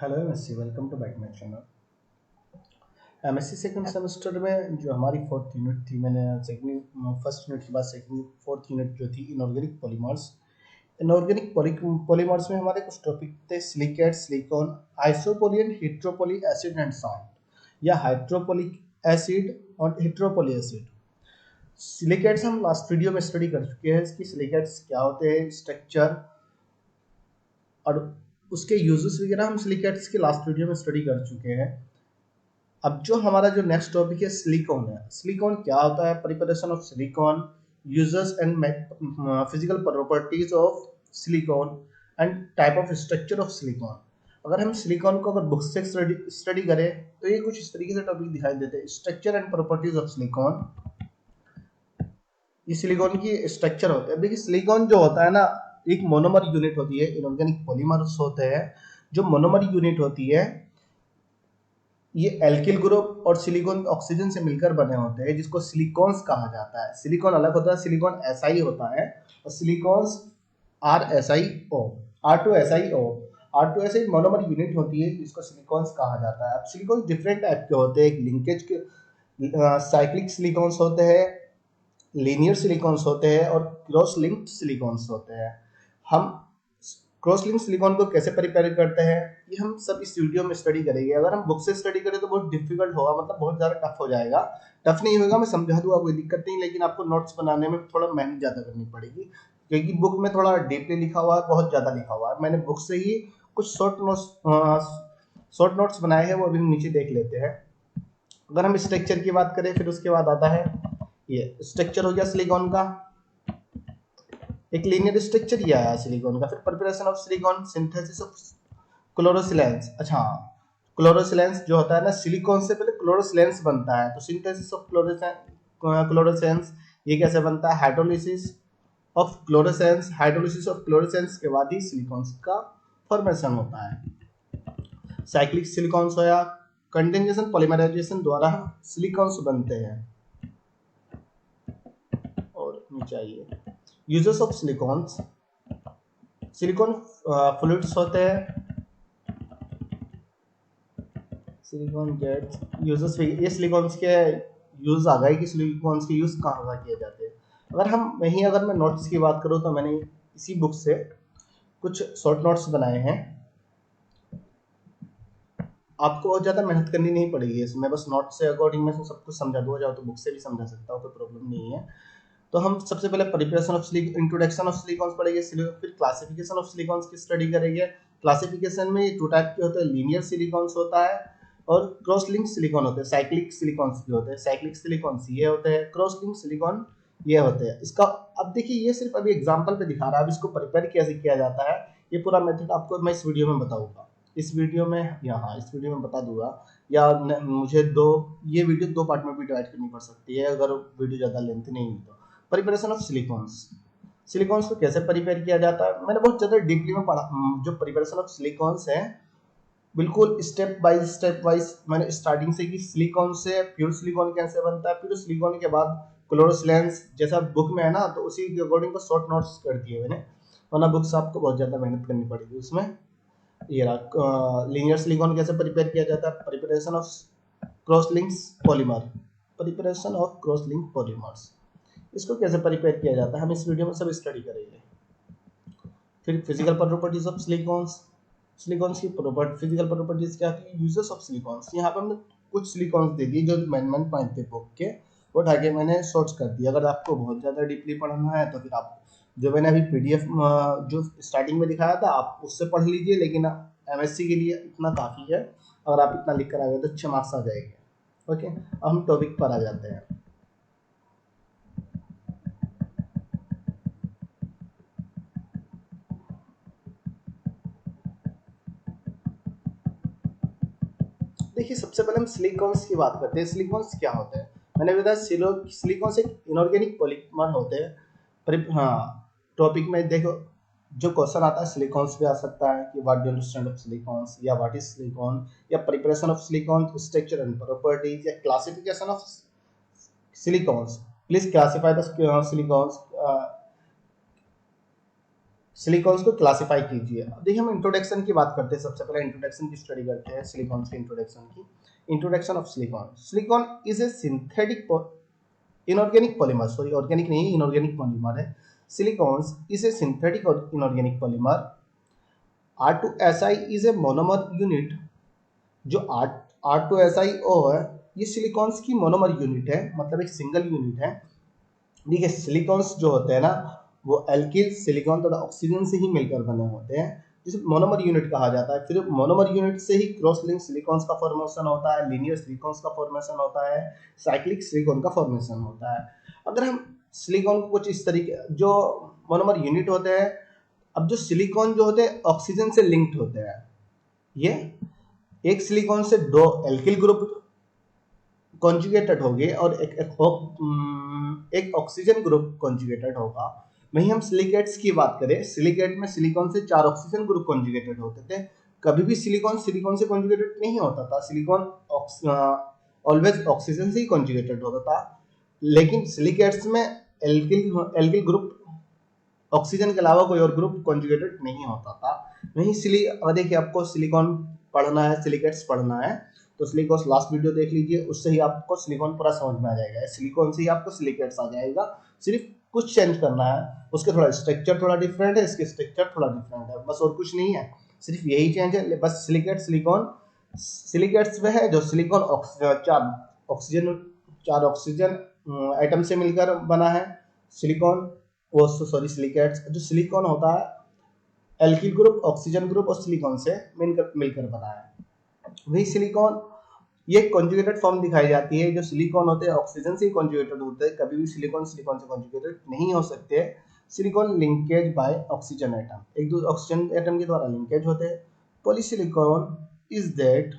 Hello MSc, welcome to back my channel. MSc second semester में जो हमारी fourth unit थी, मैंने सेकंड फर्स्ट यूनिट के बाद सेकंड फोर्थ यूनिट जो थी इनऑर्गेनिक पॉलीमर्स। इनऑर्गेनिक पॉलीमर्स में हमारे कुछ टॉपिक थे: silicate, silicones, isopoly and heteropoly acid and salt, या हाइड्रोपोलिक एसिड और हिट्रोपोली एसिड। सिलिकेट्स हम लास्ट वीडियो में स्टडी कर चुके हैं, इसकी सिलिकेट्स क्या होते हैं, स्ट्रक्चर और उसके यूजेस वगैरह हम सिलिकेट्स के लास्ट वीडियो में स्टडी कर चुके हैं। अब जो हमारा जो नेक्स्ट टॉपिक है सिलिकॉन है। सिलिकॉन क्या होता है, preparation of silicon, uses and physical properties of silicon and type of structure of silicon. अगर हम सिलिकॉन को अगर बुक से स्टडी करें तो ये कुछ इस तरीके से टॉपिक दिखाई देते हैं: structure and properties of silicon. ये सिलिकॉन की स्ट्रक्चर होते हैं। देखिए सिलिकॉन जो होता है ना, एक मोनोमर यूनिट होती है। इनऑर्गेनिक पॉलीमर्स होते हैं जो मोनोमर यूनिट होती है, ये एल्किल ग्रुप और सिलिकॉन ऑक्सीजन से मिलकर बने होते हैं, जिसको सिलिकॉन्स कहा जाता है। सिलिकॉन अलग होता है, सिलिकॉन SI होता है, और silicones RSiO, R2SiO। R2Si monomer unit होती है जिसको सिलिकॉन्स कहा जाता है। अब सिलिकॉन्स डिफरेंट टाइप के होते हैं। एक लिंकेज के साइक्लिक सिलिकॉन्स होते हैं, लीनियर सिलिकॉन्स होते हैं और क्रॉस लिंक्ड सिलिकॉन्स होते हैं। हम क्रॉस लिंक सिलिकॉन को कैसे प्रिपेयर करते हैं ये हम सब इस वीडियो में स्टडी करेंगे। अगर हम बुक से स्टडी करें तो बहुत डिफिकल्ट होगा, मतलब बहुत ज़्यादा टफ हो जाएगा। टफ नहीं होगा, मैं समझा दूंगा, कोई दिक्कत नहीं, लेकिन आपको नोट्स बनाने में थोड़ा मेहनत ज़्यादा करनी पड़ेगी, क्योंकि बुक में थोड़ा डीपली लिखा हुआ है, बहुत ज़्यादा लिखा हुआ है। मैंने बुक से ही कुछ शॉर्ट नोट्स बनाए हैं, वो अभी नीचे देख लेते हैं। अगर हम स्ट्रक्चर की बात करें, फिर उसके बाद आता है ये स्ट्रक्चर हो गया सिलिकॉन का, एक लीनियर स्ट्रक्चर ही आया सिलिकॉन का। फिर preparation of silicones, synthesis of chlorosilanes. अच्छा, क्लोरोसिलेंस जो होता है ना, सिलिकॉन से पहले क्लोरोसिलेंस बनता है, तो सिंथेसिस ऑफ क्लोरोसेंस ये कैसे बनता है? हाइड्रोलिसिस ऑफ क्लोरोसेंस, हाइड्रोलिसिस ऑफ क्लोरोसेंस के बाद ही सिलिकॉन्स का फॉर्मेशन होता है। साइक्लिक सिलिकॉन्स होया, कंडेंसेशन पॉलीमराइजेशन द्वारा सिलिकॉन्स बनते हैं। और नीचे आइए, uses of silicones. Silicon fluids होते हैं, सिलिकॉन जेट्स यूजेस। ये सिलिकॉन्स के यूज आ गए कि सिलिकॉन्स के यूज कहाँ कहाँ किए जाते हैं। अगर मैं नोट्स की बात करूँ तो मैंने इसी बुक से कुछ शॉर्ट नोट्स बनाए हैं। आपको बहुत ज़्यादा मेहनत करनी नहीं पड़ेगी इसमें, बस नोट से अकॉर्डिंग मैं सब कुछ समझा दूंगा। जाओ तो बुक से भी समझा सकता हूँ, कोई प्रॉब्लम नहीं है। तो हम सबसे पहले preparation of introduction of silicones पढ़ेंगे, फिर क्लासिफिकेशन ऑफ सिलिकॉन्स की स्टडी करेंगे। क्लासिफिकेशन में टू टाइप के होते हैं: लीनियर सिलिकॉन्स होता है और क्रॉस लिंक सिलिकॉन होते हैं। साइक्लिक सिलिकॉन्स भी होते हैं। साइक्लिक सिलिकॉन्स ये होते हैं, क्रॉस लिंक सिलिकॉन ये होते हैं। इसका अब देखिए, ये सिर्फ अभी एग्जांपल पे दिखा रहा है। अब इसको प्रिपेयर कैसे किया जाता है, ये पूरा मेथड आपको मैं इस वीडियो में बताऊंगा। इस वीडियो में इस वीडियो में बता दूंगा, या मुझे ये वीडियो दो पार्ट में भी डिवाइड करनी पड़ सकती है अगर वीडियो ज़्यादा लेंथ नहीं हुई तो। प्रिपरेशन ऑफ सिलिकॉन्स, सिलिकॉन्स को कैसे प्रिपेयर किया जाता है मैंने बहुत ज़्यादा डीपली में पढ़ा। जो प्रिपरेशन ऑफ सिलिकॉन्स है, बिल्कुल स्टेप वाइज मैंने स्टार्टिंग से कि सिलिकॉन से प्योर सिलिकॉन कैसे बनता है, प्योर सिलिकॉन के बाद क्लोरोसिलेंस जैसा बुक में है ना, तो उसी के अकॉर्डिंग को शॉर्ट नोट्स कर दिए मैंने, वरना बुक से आपको बहुत ज़्यादा मेहनत करनी पड़ेगी उसमें। ये रहा लीनियर सिलिकॉन कैसे प्रिपेयर किया जाता है, preparation of cross links polymer, preparation of cross link polymers, इसको कैसे प्रिपेयर किया जाता है हम इस वीडियो में सब स्टडी करेंगे। फिर physical properties of silicones, silicones की फिजिकल प्रॉपर्टीज क्या थी, यूजेस ऑफ सिलिकॉन्स। यहाँ पे हमने कुछ सिलिकॉन्स दे दिए जो मेन पॉइंट थे बुक के, वो उठा के मैंने शॉर्ट्स कर दिया। अगर आपको बहुत ज़्यादा डीपली पढ़ना है तो फिर आप जो मैंने अभी PDF जो स्टार्टिंग में दिखाया था आप उससे पढ़ लीजिए, लेकिन MSc के लिए इतना काफ़ी है। अगर आप इतना लिख कर आ गए तो अच्छे मार्क्स आ जाएंगे। ओके, अब हम टॉपिक पर आ जाते हैं। देखिए सबसे पहले हम सिलिकॉन्स की बात करते हैं। सिलिकॉन्स क्या होते हैं, मैंने बताया सिलिकॉन्स एक इनऑर्गेनिक पॉलीमर होते हैं। टॉपिक में देखो, जो क्वेश्चन आता है सिलिकॉन्स पे आ सकता है कि what do you understand of silicones, या व्हाट इज सिलिकॉन, या preparation of silicone, structure and properties, या classification of silicones. Please classify the silicones. Silicones को क्लासिफाई कीजिए। अब देखिए हम इंट्रोडक्शन की बात करते हैं, सबसे पहले इंट्रोडक्शन की स्टडी करते हैं, सिलिकॉन्स के इंट्रोडक्शन की। Introduction of silicon. Silicon is a synthetic inorganic polymer, sorry organic नहीं, इनऑर्गेनिक पॉलीमर है। सिलिकॉन्स इज ए सिंथेटिक और inorganic polymer. R2SI is a monomer unit. जो R2SiO है, ये सिलिकॉन्स की मोनोमर यूनिट है, मतलब एक सिंगल यूनिट है। देखिए सिलिकॉन्स जो होते हैं ना, वो एल्किल सिलिकॉन तथा ऑक्सीजन से ही मिलकर बने होते हैं, जिसे मोनोमर यूनिट कहा जाता है। फिर मोनोमर यूनिट से ही क्रॉस लिंक सिलिकॉन्स का फॉर्मेशन होता है, लीनियर सिलिकॉन्स का फॉर्मेशन होता है, साइक्लिक सिलिकॉन का फॉर्मेशन होता है। अगर हम सिलिकॉन को कुछ इस तरीके, जो मोनोमर यूनिट होते हैं, अब जो सिलिकॉन जो होते हैं ऑक्सीजन से लिंक्ड होते हैं, ये एक सिलिकॉन से दो एल्किल ग्रुप कॉन्जुगेटेड होंगे और एक ऑक्सीजन ग्रुप कॉन्जुगेटेड होगा। वहीं हम सिलिकेट्स की बात करें, सिलिकेट में सिलिकॉन से 4 ऑक्सीजन ग्रुप कॉन्जुगेटेड होते थे। कभी भी सिलिकॉन सिलिकॉन से कॉन्जुगेटेड नहीं होता था, सिलिकॉन ऑलवेज ऑक्सीजन से ही कॉन्जुगेटेड होता था। लेकिन सिलिकेट्स में एल्किल ग्रुप ऑक्सीजन के अलावा कोई और ग्रुप कॉन्जुगेटेड नहीं होता था। वहीं देखिए आपको सिलिकॉन पढ़ना है, सिलिकेट्स पढ़ना है, तो सिलिकॉन लास्ट वीडियो देख लीजिए, उससे ही आपको सिलिकॉन पूरा समझ में आ जाएगा। सिलिकॉन से ही आपको सिलिकेट्स आ जाएगा, सिर्फ कुछ चेंज करना है, उसके थोड़ा स्ट्रक्चर थोड़ा डिफरेंट है, इसके स्ट्रक्चर थोड़ा डिफरेंट है, बस और कुछ नहीं है, सिर्फ यही चेंज है। बस सिलिकेट सिलिकॉन सिलिकेट्स में है जो सिलिकॉन चार ऑक्सीजन आइटम से मिलकर बना है। सिलिकॉन वो सॉरी सिलिकेट्स जो सिलिकॉन होता है एल्किल ग्रुप, ऑक्सीजन ग्रुप और सिलिकॉन से मिलकर बना है। वही सिलिकॉन ये कॉन्जुगेटेड फॉर्म दिखाई जाती है। जो सिलिकॉन होते हैं ऑक्सीजन से ही कॉन्जुगेटेड होते हैं, कभी भी सिलिकॉन सिलिकॉन से कॉन्जुगेटेड नहीं हो सकते। Silicon linkage by oxygen atom, एक दूसरे ऑक्सीजन एटम के द्वारा लिंकेज होते हैं। पॉलीसिलिकॉन इज दैट,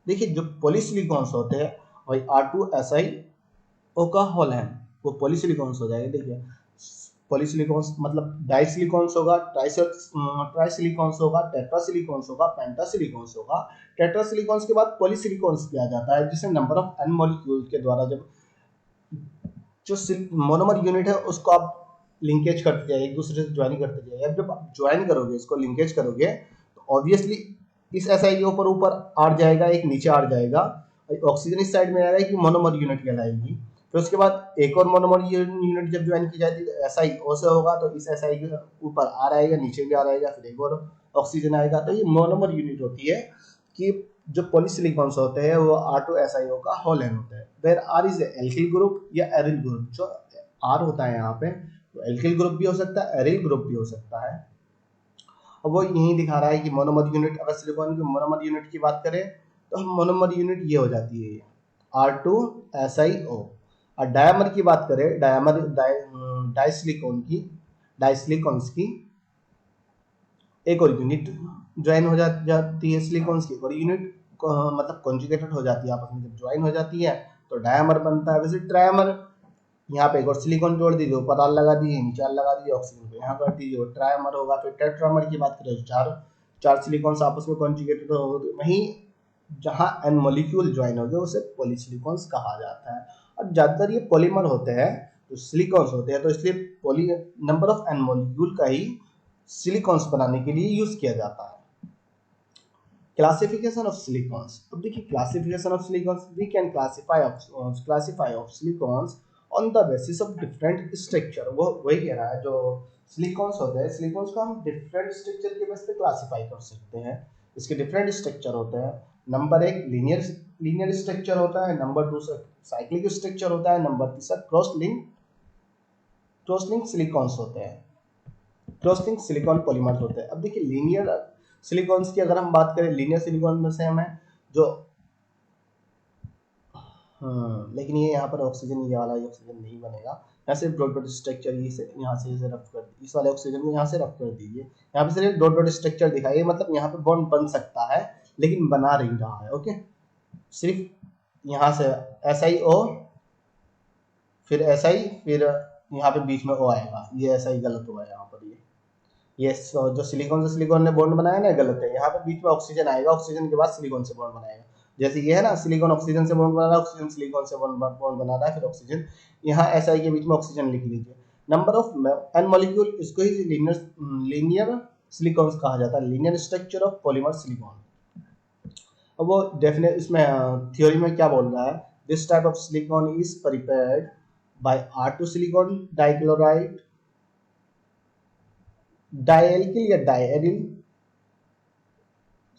देखिए जो पॉलीसिलिकॉन्स होते हैं वही R2SiO का होल है, वो पॉलीसिलिकॉन्स हो जाएगा। देखिए पॉलीसिलिकॉन्स मतलब डाइसिलिकॉन्स होगा, ट्राइसिलिकॉन्स होगा, टेट्रासिलिकॉन्स होगा, पेंटासिलिकॉन्स होगा। टेट्रासिलिकॉन्स के बाद पॉलीसिलिकॉन्स किया जाता है, जिसे नंबर ऑफ एन मॉलिक्यूल के द्वारा जब जो मोनोमर यूनिट है उसको आप लिंकेज करते जाइए, एक दूसरे से ज्वाइन करते जाइए। अब जब आप ज्वाइन करोगे, इसको लिंकेज करोगे, तो ऑब्वियसली इस SI के ऊपर ऊपर आर जाएगा, एक नीचे आर जाएगा, ऑक्सीजन इस साइड में आएगा, एक मोनोमर यूनिट कहलाएगी। फिर उसके बाद एक और मोनोमर यूनिट जब ज्वाइन की जाती है तो SiO से होगा, तो इस SI के ऊपर आर आएगा, नीचे भी आर आएगा, फिर एक और ऑक्सीजन आएगा। तो ये मोनोमर यूनिट होती है कि जो पॉलीसिलिकॉन्स होते हैं वो R2SiO का होल एन होता है। Where R is alkyl group या एरिल ग्रुप। जो R होता है यहाँ पे तो एल्किल ग्रुप भी हो सकता है, एरिल ग्रुप भी हो सकता है। अब वो यही दिखा रहा है कि मोनोमर यूनिट, अगर सिलिकॉन की मोनोमर यूनिट की बात करें तो हम मोनोमर यूनिट ये हो जाती है R2SiO। और डायमर की बात करें, डाइसिलिकॉन की, डाइसिलिकॉन्स की एक और यूनिट ज्वाइन हो जाती है, सिलिकॉन्स की एक और यूनिट मतलब कॉन्जुगेटेड हो जाती है, आपस में जब ज्वाइन हो जाती है तो डायमर बनता है। वैसे ट्रायमर, यहाँ पे एक और सिलिकॉन जोड़ दीजिए, ऊपर आर लगा दीजिए, नीचे आर लगा दीजिए, ऑक्सीजन को यहाँ कर दीजिए, और ट्रायमर होगा। फिर टेट्रामर की बात करें तो चार सिलिकॉन्स आपस में कॉन्जुगेटेड हो, वहीं जहाँ एन मॉलिक्यूल ज्वाइन हो गए उसे पॉलीसिलिकॉन्स कहा जाता है। और ज्यादातर ये पॉलीमर होते हैं, तो सिलिकॉन्स होते हैं, तो इसलिए poly number of N molecule का ही सिलिकॉन्स बनाने के लिए यूज किया जाता है। Classification of silicones. अब देखिए classification of silicones, we can classify of silicones on the basis of different structure. वो वही कह रहा है, जो सिलिकॉन्स होते हैं, सिलिकॉन्स को हम डिफरेंट स्ट्रक्चर के बेस पे क्लासिफाई कर सकते हैं। इसके डिफरेंट स्ट्रक्चर होते हैं। नंबर 1 लीनियर स्ट्रक्चर होता है, नंबर 2 साइक्लिक स्ट्रक्चर होता है, नंबर 3 क्रॉस लिंक सिलिकॉन्स होते हैं, क्रॉस लिंक सिलिकॉन पॉलीमर्स होते हैं। अब देखिए लीनियर सिलिकॉन्स की अगर हम बात करें, लीनियर सिलिकॉन में से हमें जो लेकिन ये यहाँ पर ऑक्सीजन, ये वाला ऑक्सीजन नहीं बनेगा। यहाँ से डॉट डॉट स्ट्रक्चर यहाँ से इसे रफ कर, इस वाले ऑक्सीजन को यहाँ से रफ कर दीजिए। यहाँ पे सिर्फ डॉट डॉट स्ट्रक्चर दिखाइए, मतलब यहाँ पे बॉन्ड बन सकता है लेकिन बना नहीं रहा है। ओके, सिर्फ यहाँ से SiO, फिर SI, फिर यहाँ पे बीच में O आएगा, ये SI गलत हुआ है यहाँ पर। ये जो सिलिकॉन से सिलिकॉन ने बॉन्ड बनाया ना, गलत है। यहाँ पे बीच में ऑक्सीजन आएगा, ऑक्सीजन के बाद सिलिकॉन से बॉन्ड बनाएगा। जैसे ये है ना, सिलिकॉन ऑक्सीजन से बॉन्ड बना रहा है, ऑक्सीजन सिलिकॉन से बॉन्ड बना रहा है, फिर ऑक्सीजन यहाँ SI के बीच में ऑक्सीजन लिख लीजिए। नंबर ऑफ एन मॉलिक्यूल, इसको ही लीनियर सिलिकॉन्स कहा जाता है, linear structure of polymer silicon. अब वो डेफिनेट इसमें थ्योरी में क्या बोल रहा है, this type of silicone is prepared by R2 silicon dichloride, dialkyl या डाइएडिल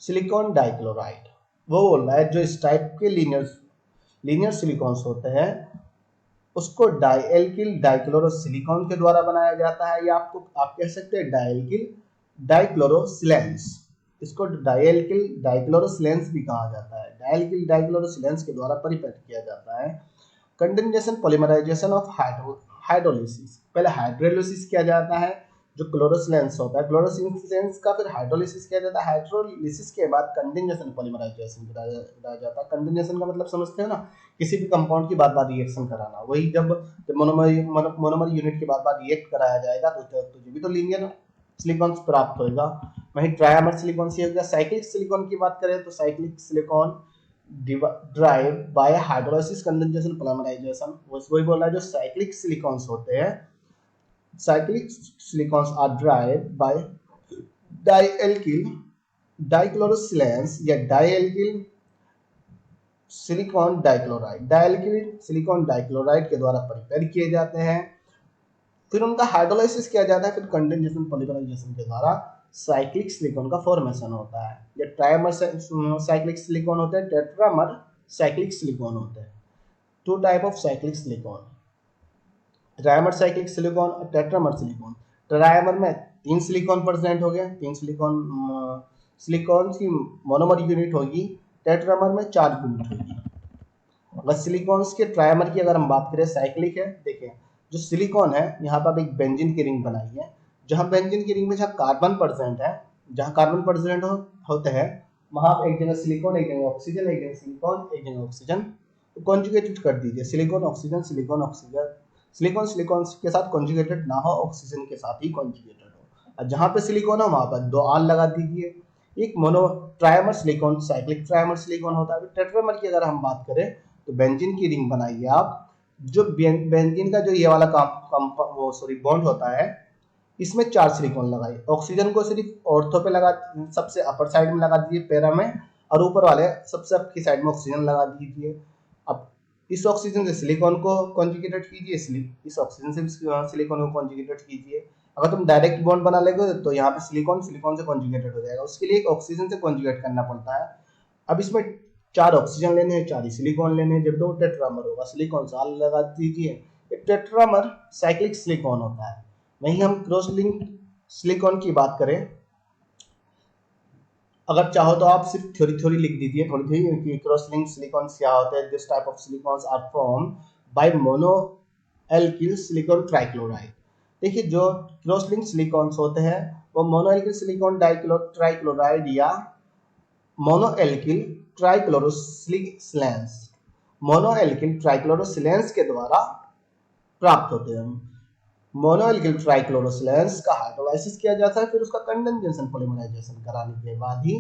सिलिकॉन डाइक्लोराइड। वो बोल रहा है जो इस टाइप के लीनियर सिलिकॉन्स होते हैं उसको डाइएल्किल डाइक्लोरोसिलिकॉन के द्वारा बनाया जाता है, या आप कह सकते हैं डाइएल्किल डाइक्लोरोसिलेंस। इसको डाइएल्किल डाइक्लोरोसिलेंस भी कहा जाता है। डाइएल्किल डाइक्लोरोसिलेंस के द्वारा प्रिपेयर किया जाता है। कंडेंसेशन पॉलीमराइजेशन ऑफ हाइड्रोलिसिस, पहले हाइड्रोलिसिस किया जाता है जो क्लोरोसिलेंस होता है, क्लोरोसिलेंस का फिर हाइड्रोलिसिस किया जाता है। हाइड्रोलिसिस के बाद कंडेंसेशन पॉलीमराइजेशन कराया जाता है। कंडेंसेशन का मतलब समझते हो ना, किसी भी कंपाउंड की बार बार रिएक्शन कराना। वही जब मोनोमर यूनिट की बार बार रिएक्ट कराया जाएगा तो भी तो लीनियर सिलिकॉन प्राप्त होगा। वहीं ट्राइमर सिलिकॉन से हो गया। साइक्लिक सिलिकॉन की बात करें तो cyclic silicone drive by hydrolysis condensation polymerisation, वही बोल रहा है जो साइक्लिक सिलिकॉन्स होते हैं, cyclic silicones are drive by dialkyl dichlorosilanes या dialkyl silicon dichloride, dialkyl silicon dichloride के द्वारा प्रिपेयर किए जाते हैं। फिर उनका हाइड्रोलाइसिस किया जाता है, फिर कंडेंसेशन पॉलीमराइजेशन के द्वारा साइक्लिक सिलिकॉन का फॉर्मेशन होता है। ये ट्राइमर साइक्लिक सिलिकॉन होते हैं, टेट्रामर साइक्लिक सिलिकॉन होते हैं। Two type of cyclic silicone, trimer cyclic silicone और टेट्रामर सिलिकॉन। ट्राइमर में 3 सिलिकॉन प्रेजेंट हो गए, 3 सिलिकॉन की मोनोमर यूनिट होगी। टेट्रामर में 4 यूनिट होगी। अगर सिलिकॉन्स के ट्राइमर की अगर हम बात करें, साइक्लिक है, देखें जो सिलिकॉन है यहाँ पर एक बेंजीन की रिंग बनाई है, जहाँ बेंजीन की रिंग में जहाँ कार्बन प्रेजेंट है, जहाँ कार्बन प्रेजेंट होते हैं वहाँ एक जगह सिलिकॉन, एक जगह ऑक्सीजन, एक जगह सिलिकॉन, एक जगह ऑक्सीजन, तो कॉन्जुगेटेड कर दीजिए silicon oxygen silicon oxygen. Silicon silicon के साथ कॉन्जुगेटेड ना हो, ऑक्सीजन के साथ ही कॉन्जुगेटेड हो। और जहाँ पे सिलिकॉन है वहाँ पर 2 आर लगा दीजिए। एक mono trimer silicon cyclic trimer silicon होता है। टेट्रामर की अगर हम बात करें तो बेंजीन की रिंग बनाइए आप, जो बेंजीन का जो ये वाला बॉन्ड होता है, इसमें 4 सिलिकॉन लगाइए। ऑक्सीजन को सिर्फ ऑर्थो पे लगा, सबसे अपर साइड में लगा दीजिए पैरा में, और ऊपर वाले सबसे अप की साइड में ऑक्सीजन लगा दीजिए। अब इस ऑक्सीजन से सिलिकॉन को कॉन्जुगेटेड कीजिए, इस ऑक्सीजन से सिलिकॉन को कॉन्जुगेटेड कीजिए। अगर तुम डायरेक्ट बॉन्ड बना लेगे तो यहाँ पे सिलिकॉन से कॉन्जुगेटेड हो जाएगा, उसके लिए एक ऑक्सीजन से कॉन्जुगेट करना पड़ता है। अब इसमें 4 ऑक्सीजन लेने हैं, 4 ही सिलिकॉन लेने हैं। जब 2 टेट्रामर होगा, सिलिकॉन साल लगा दीजिए। एक टेट्रामर साइक्लिक सिलिकॉन होता है। वहीं हम क्रॉस लिंक सिलिकॉन की बात करें, अगर चाहो तो आप सिर्फ थ्योरी लिख दीजिए, थोड़ी कि क्रॉस लिंक सिलिकॉन क्या होते हैं। This type of silicones are form by mono alkyl silicone trichloride. देखिए जो क्रॉस लिंक सिलिकॉन्स होते हैं वो मोनो एल्किल सिलिकॉन ट्राइक्लोराइड या mono alkyl trichlorosilanes, mono alkyl trichlorosilanes के द्वारा प्राप्त होते हैं। मोनो एल्किल ट्राइक्लोरोसिलेंस का हाइड्रोलाइसिस किया जाता है, फिर उसका कंडेंसेशन पॉलीमराइजेशन कराने के बाद ही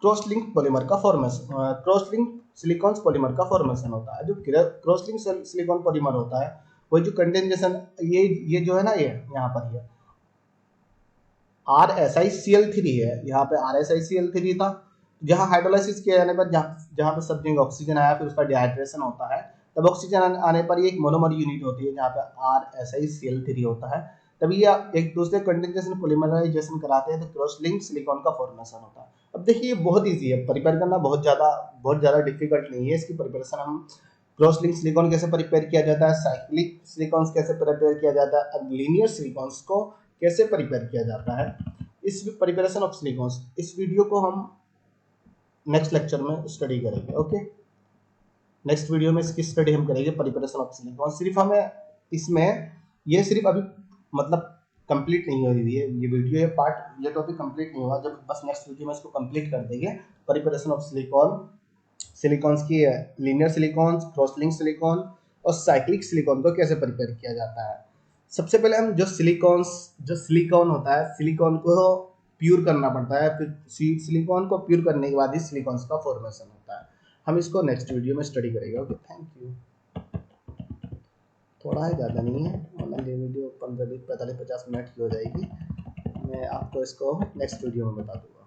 क्रॉस लिंक पॉलीमर का formation, cross link silicon polymer का फॉर्मेशन होता है। जो क्रॉस लिंक सिलिकॉन पॉलीमर होता है वही जो कंडेंसेशन, ये जो है ना, ये यहाँ पर ये RSiCl3 है, यहाँ पे RSiCl3 था। जहाँ हाइड्रोलाइसिस किए जाने पर जहाँ पे सब जगह ऑक्सीजन आया, फिर उसका डिहाइड्रेशन होता है, तब ऑक्सीजन आने पर ये एक मोनोमर यूनिट होती है जहाँ पे RSiCl3 होता है। तभी ये एक दूसरे कंडेंसेशन पॉलीमराइजेशन कराते हैं तो क्रॉस लिंक सिलिकॉन का फॉर्मेशन होता है। अब देखिए ये बहुत ईजी है, प्रिपेयर करना बहुत ज़्यादा डिफिकल्ट नहीं है। इसकी प्रिपरेशन हम क्रॉस लिंक सिलिकॉन कैसे प्रिपेयर किया जाता है, साइक्लिक सिलिकॉन्स कैसे प्रिपेयर किया जाता है, लीनियर सिलिकॉन्स को कैसे प्रिपेयर किया जाता है, इस प्रिपरेशन ऑफ सिलिकॉन्स, इस वीडियो को हम नेक्स्ट लेक्चर में स्टडी करेंगे। ओके, नेक्स्ट वीडियो में इसकी स्टडी हम करेंगे, प्रिपरेशन ऑफ सिलिकॉन। सिर्फ हमें इसमें ये सिर्फ अभी मतलब कंप्लीट नहीं हुई है ये वीडियो, ये टॉपिक कंप्लीट नहीं हुआ। जब बस नेक्स्ट वीडियो में इसको कंप्लीट कर देंगे, प्रिपरेशन ऑफ सिलिकॉन्स की linear silicones, cross link silicon और साइक्लिक सिलिकॉन को कैसे प्रिपेयर किया जाता है। सबसे पहले हम जो सिलिकॉन होता है, सिलिकॉन को प्योर करना पड़ता है, फिर सिलिकॉन को प्योर करने के बाद ही सिलिकॉन्स का फॉर्मेशन होता है। हम इसको नेक्स्ट वीडियो में स्टडी करेंगे। Okay, thank you. थोड़ा है, ज़्यादा नहीं है, वरना ये वीडियो 15 20 45 50 मिनट की हो जाएगी। मैं आपको इसको नेक्स्ट वीडियो में बता दूँगा।